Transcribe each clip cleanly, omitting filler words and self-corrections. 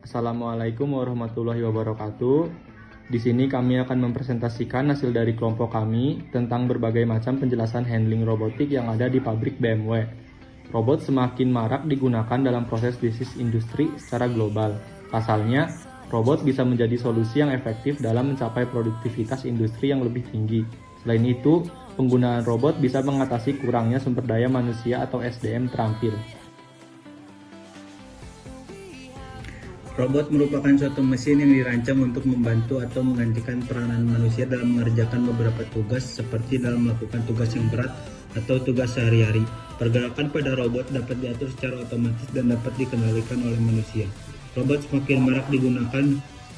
Assalamualaikum warahmatullahi wabarakatuh. Di sini kami akan mempresentasikan hasil dari kelompok kami tentang berbagai macam penjelasan handling robotik yang ada di pabrik BMW. Robot semakin marak digunakan dalam proses bisnis industri secara global. Pasalnya, robot bisa menjadi solusi yang efektif dalam mencapai produktivitas industri yang lebih tinggi. Selain itu, penggunaan robot bisa mengatasi kurangnya sumber daya manusia atau SDM terampil. Robot merupakan suatu mesin yang dirancang untuk membantu atau menggantikan peranan manusia dalam mengerjakan beberapa tugas seperti dalam melakukan tugas yang berat atau tugas sehari-hari. Pergerakan pada robot dapat diatur secara otomatis dan dapat dikendalikan oleh manusia. Robot semakin marak digunakan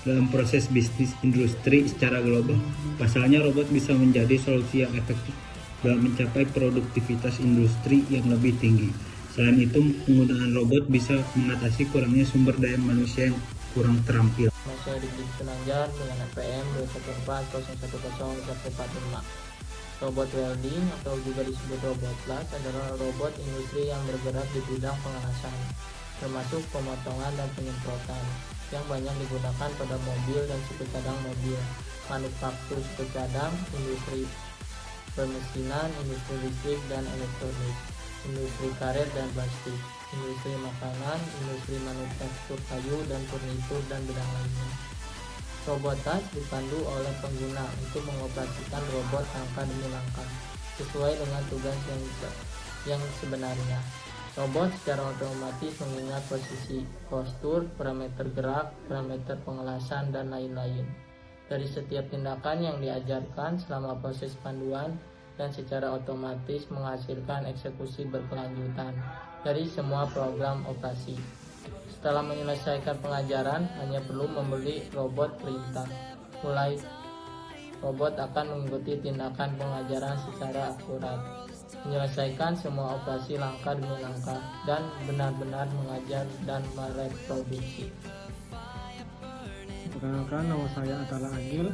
dalam proses bisnis industri secara global. Pasalnya, robot bisa menjadi solusi yang efektif dalam mencapai produktivitas industri yang lebih tinggi. Selain itu, penggunaan robot bisa mengatasi kurangnya sumber daya manusia yang kurang terampil. Saya Dik Sunanjar dengan NPM 214010145. Robot welding atau juga disebut robot las adalah robot industri yang bergerak di bidang pengelasan, termasuk pemotongan dan penyemprotan, yang banyak digunakan pada mobil dan suku cadang mobil, manufaktur suku cadang, industri permesinan, industri listrik dan elektronik, industri karet dan plastik, industri makanan, industri manufaktur kayu dan furnitur dan bidang lainnya. Robot tas dipandu oleh pengguna untuk mengoperasikan robot langkah demi langkah sesuai dengan tugas yang sebenarnya. Robot secara otomatis mengingat posisi, postur, parameter gerak, parameter pengelasan dan lain-lain dari setiap tindakan yang diajarkan selama proses panduan, dan secara otomatis menghasilkan eksekusi berkelanjutan dari semua program operasi. Setelah menyelesaikan pengajaran, hanya perlu membeli robot perintah. Mulai robot akan mengikuti tindakan pengajaran secara akurat, menyelesaikan semua operasi langkah demi langkah, dan benar-benar mengajar dan mereproduksi. Perkenalkan, nama saya adalah Agil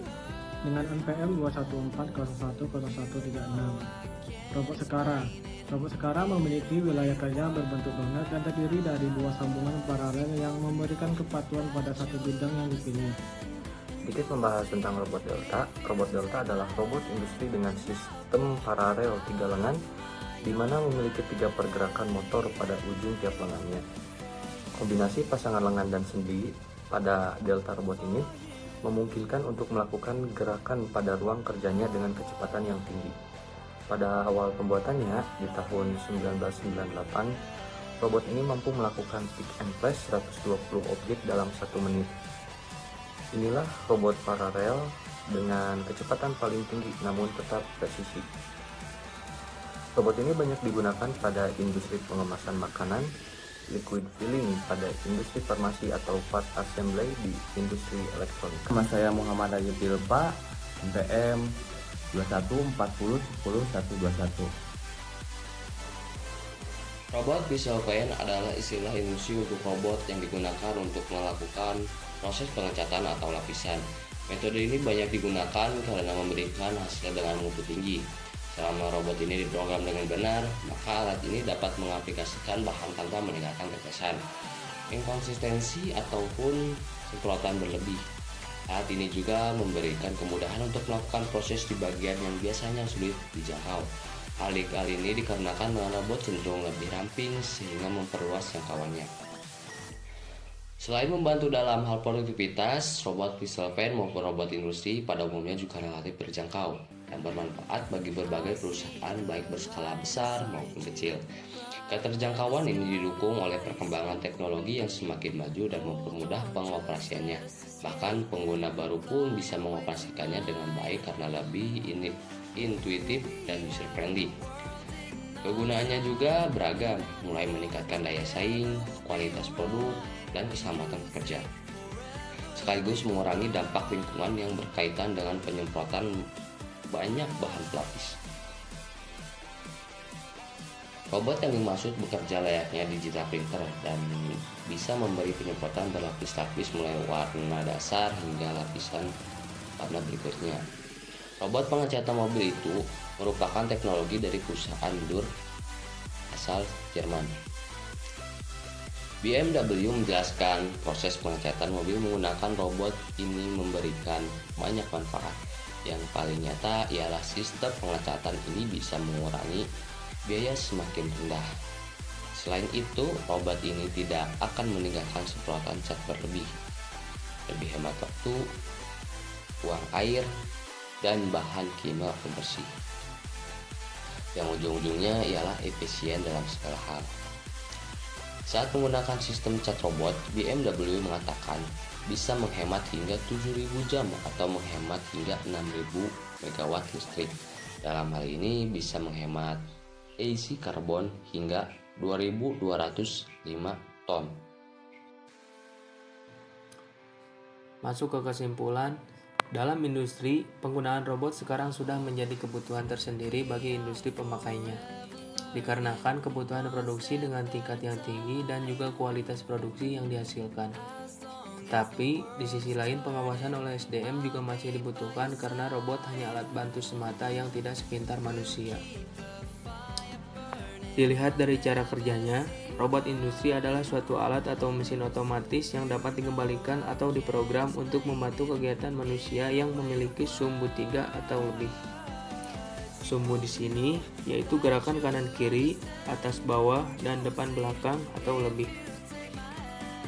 dengan NPM 214010136. Robot Sekara memiliki wilayah kerja berbentuk donat dan terdiri dari dua sambungan paralel yang memberikan kepatuhan pada satu bidang yang dipilih. Sedikit membahas tentang robot Delta. Robot Delta adalah robot industri dengan sistem paralel 3 lengan, di mana memiliki 3 pergerakan motor pada ujung tiap lengannya. Kombinasi pasangan lengan dan sendi pada Delta robot ini memungkinkan untuk melakukan gerakan pada ruang kerjanya dengan kecepatan yang tinggi. Pada awal pembuatannya di tahun 1998, robot ini mampu melakukan pick and place 120 objek dalam 1 menit. Inilah robot paralel dengan kecepatan paling tinggi namun tetap presisi. Robot ini banyak digunakan pada industri pengemasan makanan, liquid filling pada industri farmasi atau part assembly di industri elektronik. Nama saya Muhammad Agil Pilpa, NPM 2140100121. Robot visual paint adalah istilah industri untuk robot yang digunakan untuk melakukan proses pengecatan atau lapisan. Metode ini banyak digunakan karena memberikan hasil dengan mutu tinggi. Selama robot ini diprogram dengan benar, maka alat ini dapat mengaplikasikan bahan tanpa meninggalkan tetesan, inkonsistensi ataupun semprotan berlebih. Alat ini juga memberikan kemudahan untuk melakukan proses di bagian yang biasanya sulit dijangkau. Hal ini dikarenakan dengan robot cenderung lebih ramping sehingga memperluas jangkauannya. Selain membantu dalam hal produktivitas, robot visual paint maupun robot industri pada umumnya juga relatif terjangkau dan bermanfaat bagi berbagai perusahaan baik berskala besar maupun kecil. Keterjangkauan ini didukung oleh perkembangan teknologi yang semakin maju dan mempermudah pengoperasiannya. Bahkan pengguna baru pun bisa mengoperasikannya dengan baik karena lebih intuitif dan user friendly. Kegunaannya juga beragam, mulai meningkatkan daya saing, kualitas produk, dan keselamatan pekerja, sekaligus mengurangi dampak lingkungan yang berkaitan dengan penyemprotan banyak bahan pelapis. Robot yang dimaksud bekerja layaknya digital printer dan bisa memberi penyemprotan berlapis-lapis mulai warna dasar hingga lapisan warna berikutnya. Robot pengecatan mobil itu merupakan teknologi dari perusahaan Dur asal Jerman. BMW menjelaskan proses pengecatan mobil menggunakan robot ini memberikan banyak manfaat. Yang paling nyata ialah sistem pengecatan ini bisa mengurangi biaya semakin rendah. Selain itu, robot ini tidak akan meninggalkan semprotan cat berlebih, lebih hemat waktu, uang air, dan bahan kimia pembersih. Yang ujung-ujungnya ialah efisien dalam segala hal. Saat menggunakan sistem cat robot, BMW mengatakan bisa menghemat hingga 7.000 jam atau menghemat hingga 6.000 MW listrik. Dalam hal ini bisa menghemat emisi karbon hingga 2.205 ton. Masuk ke kesimpulan, dalam industri, penggunaan robot sekarang sudah menjadi kebutuhan tersendiri bagi industri pemakainya. Dikarenakan kebutuhan produksi dengan tingkat yang tinggi dan juga kualitas produksi yang dihasilkan. Tetapi, di sisi lain pengawasan oleh SDM juga masih dibutuhkan karena robot hanya alat bantu semata yang tidak sepintar manusia. Dilihat dari cara kerjanya, robot industri adalah suatu alat atau mesin otomatis yang dapat dikembalikan atau diprogram untuk membantu kegiatan manusia yang memiliki sumbu 3 atau lebih. Sumbu di sini yaitu gerakan kanan kiri, atas bawah, dan depan belakang atau lebih.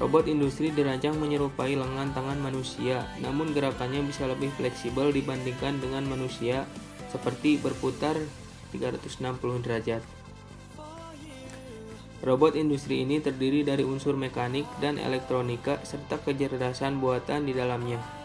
Robot industri dirancang menyerupai lengan tangan manusia, namun gerakannya bisa lebih fleksibel dibandingkan dengan manusia, seperti berputar 360 derajat. Robot industri ini terdiri dari unsur mekanik dan elektronika serta kecerdasan buatan di dalamnya.